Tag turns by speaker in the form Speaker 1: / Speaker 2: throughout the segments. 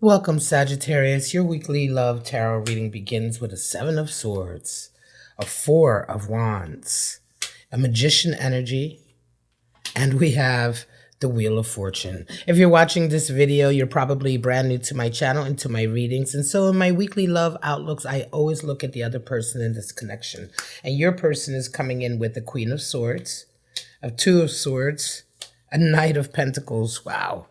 Speaker 1: Welcome, Sagittarius. Your weekly love tarot reading begins with a Seven of Swords, a Four of Wands, a Magician energy, and we have the Wheel of Fortune. If you're watching this video, you're probably brand new to my channel and to my readings. And so in my weekly love outlooks, I always look at the other person in this connection. And your person is coming in with the Queen of Swords, a Two of Swords, a Knight of Pentacles. Wow.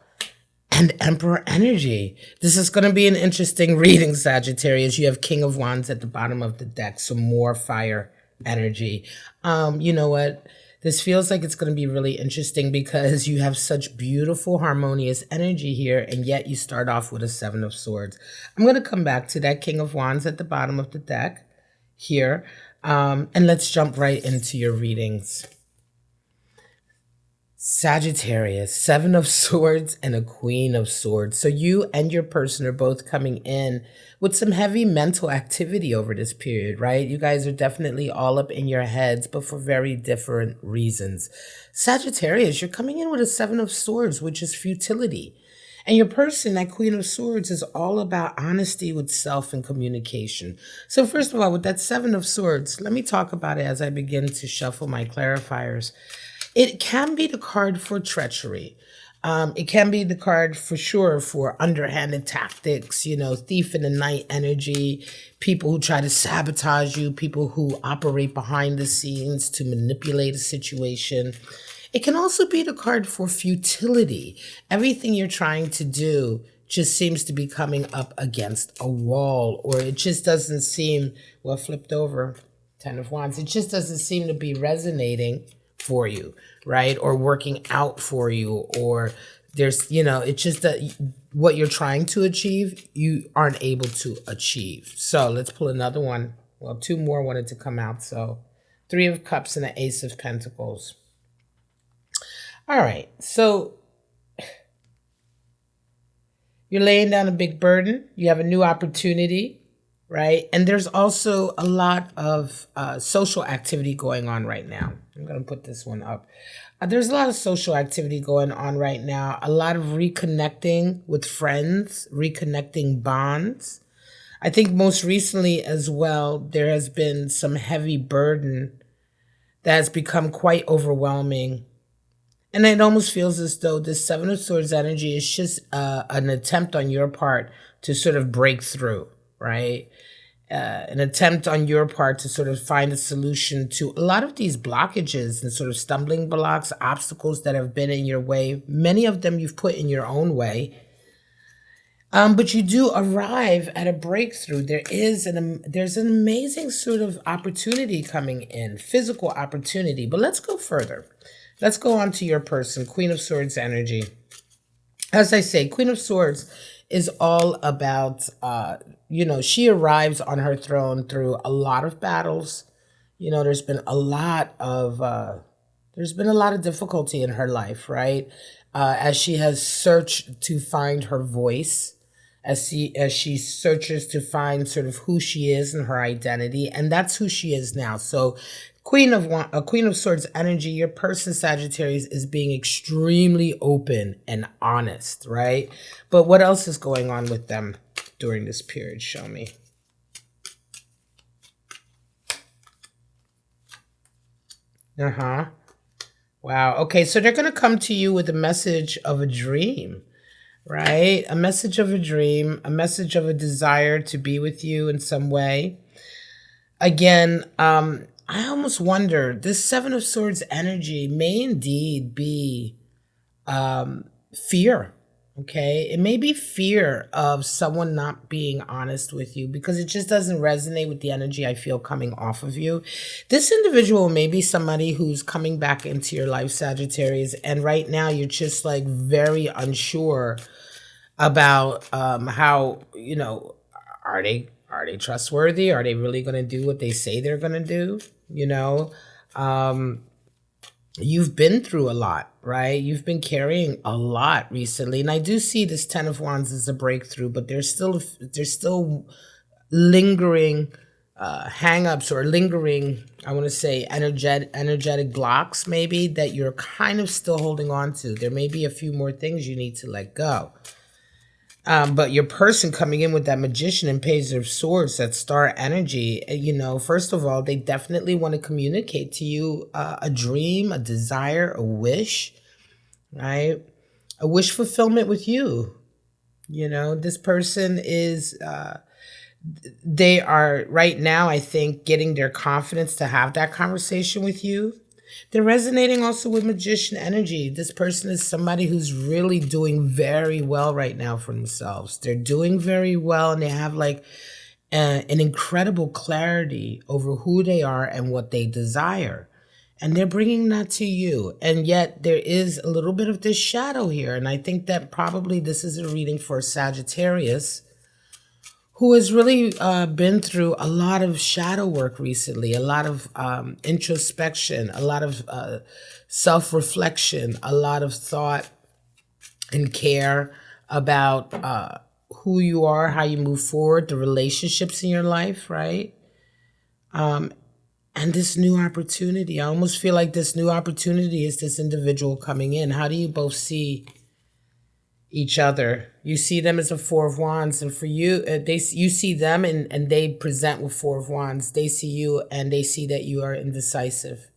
Speaker 1: And Emperor energy. This is going to be an interesting reading, Sagittarius. You have King of Wands at the bottom of the deck, some more fire energy. You know what? This feels like it's going to be really interesting because you have such beautiful, harmonious energy here, and yet you start off with a Seven of Swords. I'm going to come back to that King of Wands at the bottom of the deck here, and let's jump right into your readings. Sagittarius, Seven of Swords and a Queen of Swords. So you and your person are both coming in with some heavy mental activity over this period, right? You guys are definitely all up in your heads, but for very different reasons. Sagittarius, you're coming in with a Seven of Swords, which is futility. And your person, that Queen of Swords, is all about honesty with self and communication. So first of all, with that Seven of Swords, let me talk about it as I begin to shuffle my clarifiers. It can be the card for treachery. It can be the card for sure for underhanded tactics, you know, thief in the night energy, people who try to sabotage you, people who operate behind the scenes to manipulate a situation. It can also be the card for futility. Everything you're trying to do just seems to be coming up against a wall, or it just doesn't seem, well, flipped over, Ten of Wands. It just doesn't seem to be resonating for you, right? Or working out for you, or there's, you know, it's just that what you're trying to achieve, you aren't able to achieve. So let's pull another one. Well, two more wanted to come out. So Three of Cups and the Ace of Pentacles. All right. So you're laying down a big burden. You have a new opportunity, right? And there's also a lot of social activity going on right now. I'm going to put this one up. There's a lot of social activity going on right now. A lot of reconnecting with friends, reconnecting bonds. I think most recently as well, there has been some heavy burden that has become quite overwhelming. And it almost feels as though this Seven of Swords energy is just an attempt on your part to sort of break through, right? An attempt on your part to sort of find a solution to a lot of these blockages and sort of stumbling blocks, obstacles that have been in your way. Many of them you've put in your own way. But you do arrive at a breakthrough. There's an amazing sort of opportunity coming in, physical opportunity. But let's go further. Let's go on to your person, Queen of Swords energy. As I say, Queen of Swords is all about, you know, she arrives on her throne through a lot of battles. You know, there's been a lot of difficulty in her life, right? As she has searched to find her voice, as she searches to find sort of who she is and her identity, and that's who she is now. So Queen of Swords energy, your person, Sagittarius, is being extremely open and honest, right? But what else is going on with them during this period? Show me. Wow. Okay, so they're going to come to you with a message of a dream, right? A message of a dream, a message of a desire to be with you in some way. Again, I almost wonder, this Seven of Swords energy may indeed be fear, okay? It may be fear of someone not being honest with you because it just doesn't resonate with the energy I feel coming off of you. This individual may be somebody who's coming back into your life, Sagittarius, and right now you're just like very unsure about how, you know, are they trustworthy? Are they really going to do what they say they're going to do? You know, you've been through a lot, right? You've been carrying a lot recently. And I do see this Ten of Wands as a breakthrough, but there's still lingering hang-ups or lingering, I want to say, energetic blocks maybe that you're kind of still holding on to. There may be a few more things you need to let go. But your person coming in with that magician and page of swords, that star energy, first of all, they definitely want to communicate to you a dream, a desire, a wish, right? A wish fulfillment with you. This person is, they are right now, I think, getting their confidence to have that conversation with you. They're resonating also with magician energy. This person is somebody who's really doing very well right now for themselves. They're doing very well, and they have like an incredible clarity over who they are and what they desire. And they're bringing that to you. And yet there is a little bit of this shadow here. And I think that probably this is a reading for Sagittarius, who has really been through a lot of shadow work recently, a lot of introspection, a lot of self-reflection, a lot of thought and care about who you are, how you move forward, the relationships in your life, right? And this new opportunity. I almost feel like this new opportunity is this individual coming in. How do you both see each other? You see them as a Four of Wands, and for you, you see them and they present with Four of Wands. They see you and they see that you are indecisive.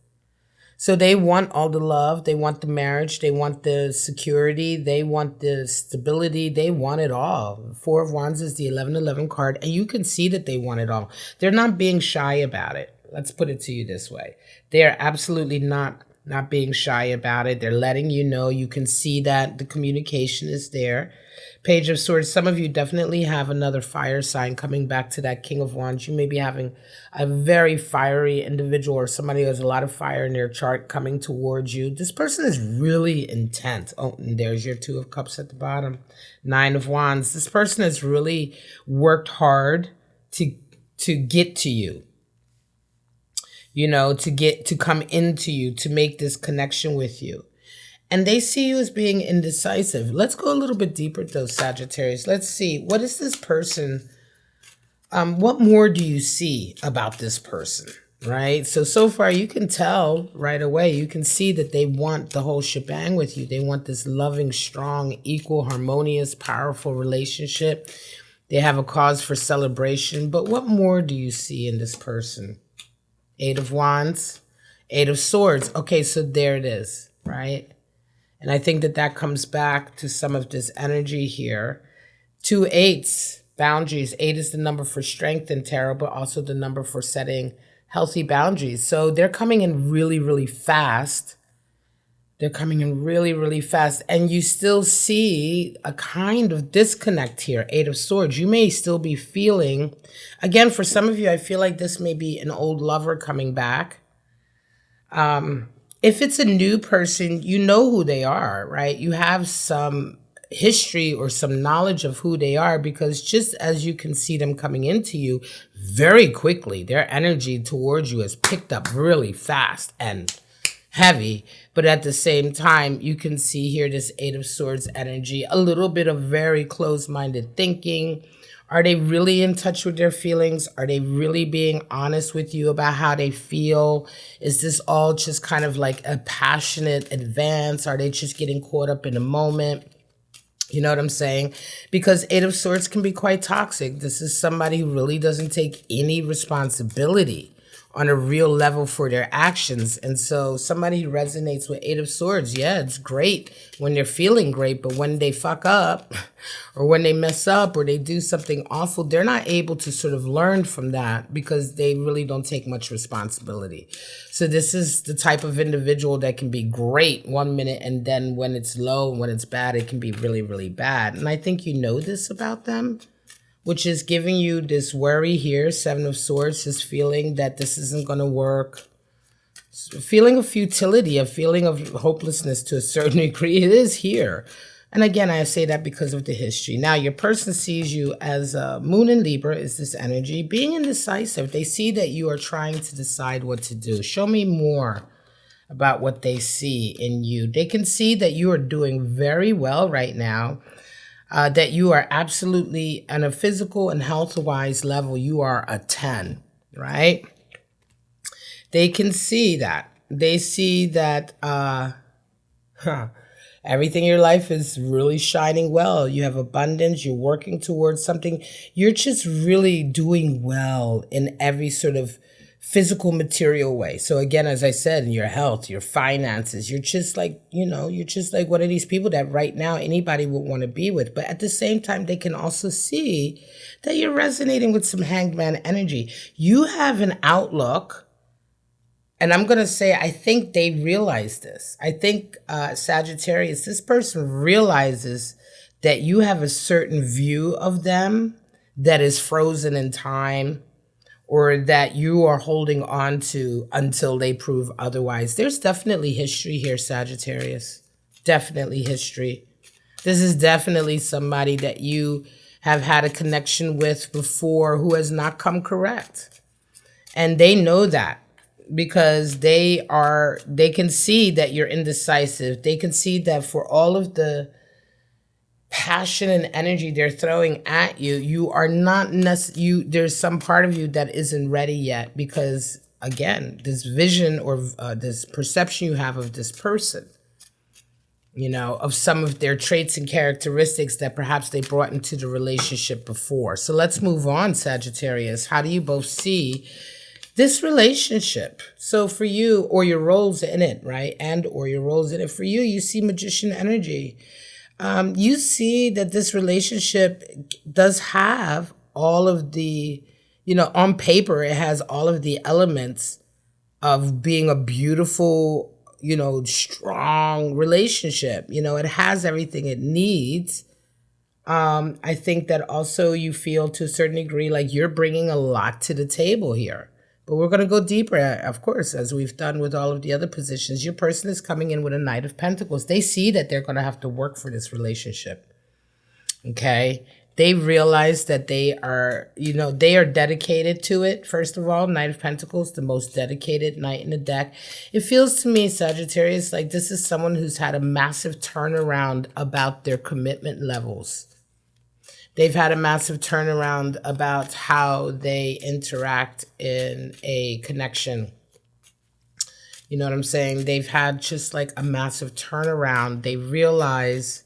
Speaker 1: So they want all the love, they want the marriage, they want the security, they want the stability, they want it all. Four of Wands is the 1111 card, and you can see that they want it all. They're not being shy about it. Let's put it to you this way. They are absolutely not being shy about it. They're letting you know. You can see that the communication is there. Page of Swords. Some of you definitely have another fire sign coming back to that King of Wands. You may be having a very fiery individual or somebody who has a lot of fire in their chart coming towards you. This person is really intense. Oh, and there's your Two of Cups at the bottom. Nine of Wands. This person has really worked hard to get to you. To come into you, to make this connection with you. And they see you as being indecisive. Let's go a little bit deeper, though, Sagittarius. Let's see. What is this person? What more do you see about this person, right? So far, you can tell right away. You can see that they want the whole shebang with you. They want this loving, strong, equal, harmonious, powerful relationship. They have a cause for celebration. But what more do you see in this person? Eight of Wands, Eight of Swords. Okay, so there it is, right? And I think that comes back to some of this energy here. Two eights, boundaries. Eight is the number for strength in tarot, but also the number for setting healthy boundaries. So they're coming in really, really fast. They're coming in really, really fast. And you still see a kind of disconnect here. Eight of Swords. You may still be feeling, again, for some of you, I feel like this may be an old lover coming back. If it's a new person, you know who they are, right? You have some history or some knowledge of who they are, because just as you can see them coming into you very quickly, their energy towards you has picked up really fast and heavy. But at the same time, you can see here this Eight of Swords energy, a little bit of very closed-minded thinking. Are they really in touch with their feelings? Are they really being honest with you about how they feel? Is this all just kind of like a passionate advance? Are they just getting caught up in a moment? You know what I'm saying? Because Eight of Swords can be quite toxic. This is somebody who really doesn't take any responsibility on a real level for their actions. And so somebody who resonates with Eight of Swords, yeah, it's great when they're feeling great, but when they fuck up or when they mess up or they do something awful, they're not able to sort of learn from that because they really don't take much responsibility. So this is the type of individual that can be great 1 minute, and then when it's low and when it's bad, it can be really, really bad. And I think you know this about them, which is giving you this worry here, Seven of Swords, this feeling that this isn't going to work, a feeling of futility, a feeling of hopelessness to a certain degree. It is here. And again, I say that because of the history. Now, your person sees you as Moon in Libra is this energy. Being indecisive, they see that you are trying to decide what to do. Show me more about what they see in you. They can see that you are doing very well right now. That you are absolutely, on a physical and health-wise level, you are a 10, right? They can see that. They see that, and Everything in your life is really shining well. You have abundance. You're working towards something. You're just really doing well in every sort of physical, material way. So again, as I said, in your health, your finances, you're just like, you're just like one of these people that right now anybody would want to be with. But at the same time, they can also see that you're resonating with some hangman energy. You have an outlook. And I'm going to say, I think they realize this. I think Sagittarius, this person realizes that you have a certain view of them that is frozen in time, or that you are holding on to until they prove otherwise. There's definitely history here, Sagittarius. Definitely history. This is definitely somebody that you have had a connection with before who has not come correct. And they know that, because they can see that you're indecisive. They can see that for all of the passion and energy they're throwing at you, you are not there's some part of you that isn't ready yet, because again, this vision or this perception you have of this person, of some of their traits and characteristics that perhaps they brought into the relationship before. So let's move on, Sagittarius. How do you both see this relationship? So for you, or your roles in it, right? And or your roles in it. For you, you see magician energy. You see that this relationship does have all of the, on paper, it has all of the elements of being a beautiful, strong relationship. It has everything it needs. I think that also you feel to a certain degree like you're bringing a lot to the table here. But we're going to go deeper, of course, as we've done with all of the other positions. Your person is coming in with a Knight of Pentacles. They see that they're going to have to work for this relationship. Okay? They realize that they are dedicated to it. First of all, Knight of Pentacles, the most dedicated knight in the deck. It feels to me, Sagittarius, like this is someone who's had a massive turnaround about their commitment levels. They've had a massive turnaround about how they interact in a connection. You know what I'm saying? They've had just like a massive turnaround. They realize,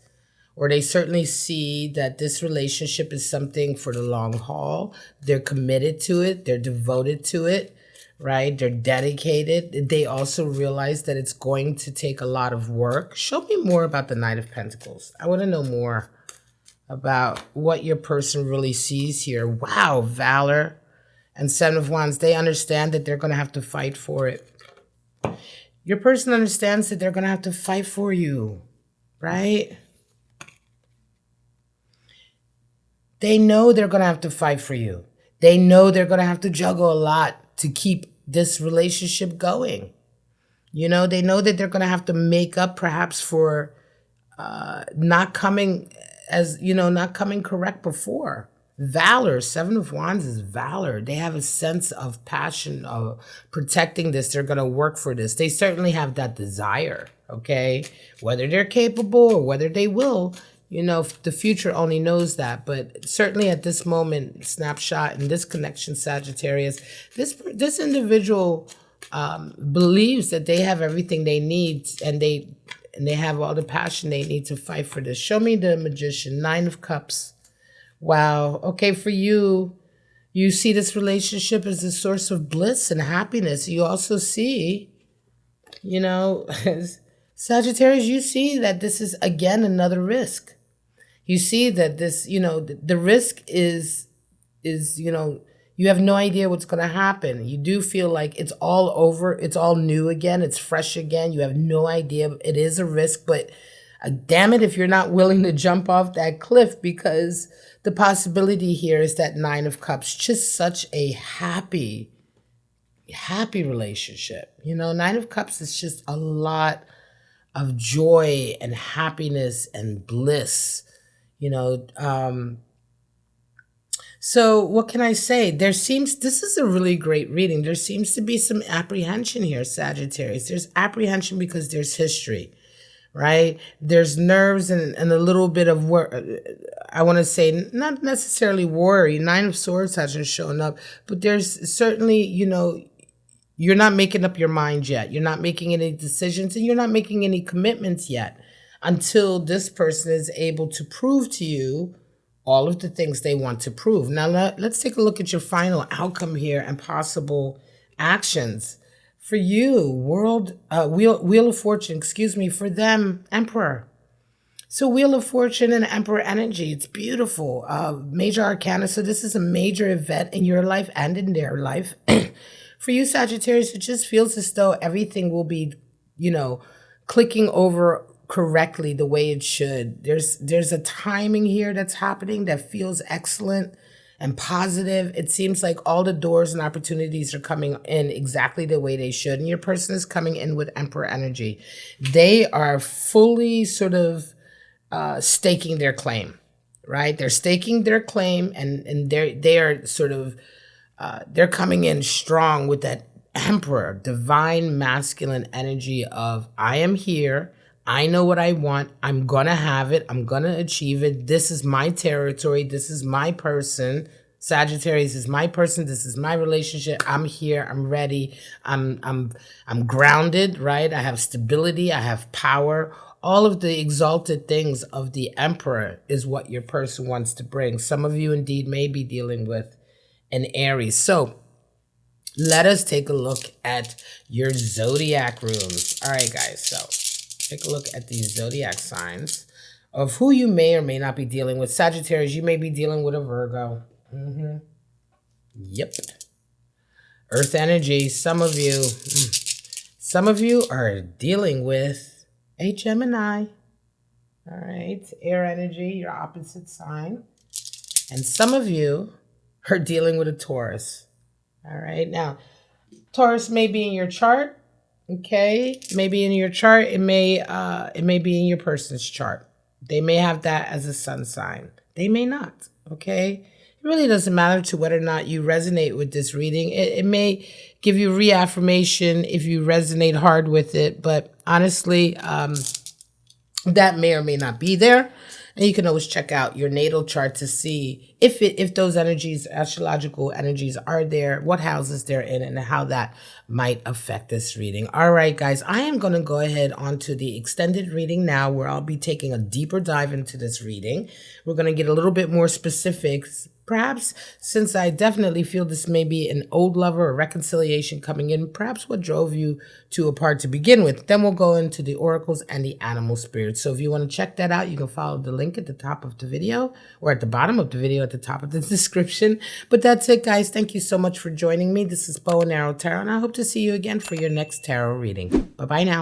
Speaker 1: or they certainly see, that this relationship is something for the long haul. They're committed to it. They're devoted to it, right? They're dedicated. They also realize that it's going to take a lot of work. Show me more about the Knight of Pentacles. I want to know more about what your person really sees here. Wow, Valor and Seven of Wands. They understand that they're going to have to fight for it. Your person understands that they're going to have to fight for you, right? They know they're going to have to fight for you. They know they're going to have to juggle a lot to keep this relationship going. They know that they're going to have to make up perhaps for not coming correct before. Valor, Seven of Wands is valor. They have a sense of passion of protecting this. They're going to work for this. They certainly have that desire, okay? Whether they're capable or whether they will, the future only knows that. But certainly at this moment, snapshot in this connection, Sagittarius, this individual believes that they have everything they need, and they have all the passion they need to fight for this. Show me the Magician, Nine of Cups. Wow. Okay, for you, you see this relationship as a source of bliss and happiness. You also see, Sagittarius, you see that this is, again, another risk. You see that this, the risk is, you have no idea what's going to happen. You do feel like it's all over. It's all new again. It's fresh again. You have no idea. It is a risk, but damn it if you're not willing to jump off that cliff, because the possibility here is that Nine of Cups, just such a happy relationship. Nine of Cups is just a lot of joy and happiness and bliss. So what can I say? This is a really great reading. There seems to be some apprehension here, Sagittarius. There's apprehension because there's history, right? There's nerves and a little bit of I want to say not necessarily worry. Nine of Swords hasn't shown up, but there's certainly, you're not making up your mind yet. You're not making any decisions and you're not making any commitments yet. until this person is able to prove to you all of the things they want to prove. Now, let's take a look at your final outcome here and possible actions. For you, Wheel of Fortune, excuse me, for them, Emperor. So Wheel of Fortune and Emperor energy, it's beautiful. Major Arcana, so this is a major event in your life and in their life. For you, Sagittarius, it just feels as though everything will be, clicking over correctly the way it should. There's a timing here that's happening that feels excellent and positive. It seems like all the doors and opportunities are coming in exactly the way they should. And your person is coming in with Emperor energy. They are fully sort of staking their claim, right? They're staking their claim, and they are sort of they're coming in strong with that Emperor, divine masculine energy of I am here. I know what I want. I'm going to have it. I'm going to achieve it. This is my territory. This is my person. Sagittarius is my person. This is my relationship. I'm here. I'm ready. I'm grounded, right? I have stability. I have power. All of the exalted things of the Emperor is what your person wants to bring. Some of you indeed may be dealing with an Aries. So let us take a look at your zodiac runes. All right, guys. So take a look at these zodiac signs of who you may or may not be dealing with. Sagittarius, you may be dealing with a Virgo. Yep. Earth energy, some of you are dealing with a Gemini. All right. Air energy, your opposite sign. And some of you are dealing with a Taurus. All right. Now, Taurus may be in your chart. Okay. Maybe in your chart. It may be in your person's chart. They may have that as a sun sign. They may not. Okay. It really doesn't matter to whether or not you resonate with this reading. It may give you reaffirmation if you resonate hard with it. But honestly, that may or may not be there. And you can always check out your natal chart to see if those energies, astrological energies, are there, what houses they're in, and how that might affect this reading. All right, guys, I am going to go ahead onto the extended reading now, where I'll be taking a deeper dive into this reading. We're going to get a little bit more specifics. Perhaps, since I definitely feel this may be an old lover or reconciliation coming in, perhaps what drove you two apart to begin with. Then we'll go into the oracles and the animal spirits. So if you want to check that out, you can follow the link at the top of the video, or at the bottom of the video at the top of the description. But that's it, guys. Thank you so much for joining me. This is Bow and Arrow Tarot, and I hope to see you again for your next tarot reading. Bye-bye now.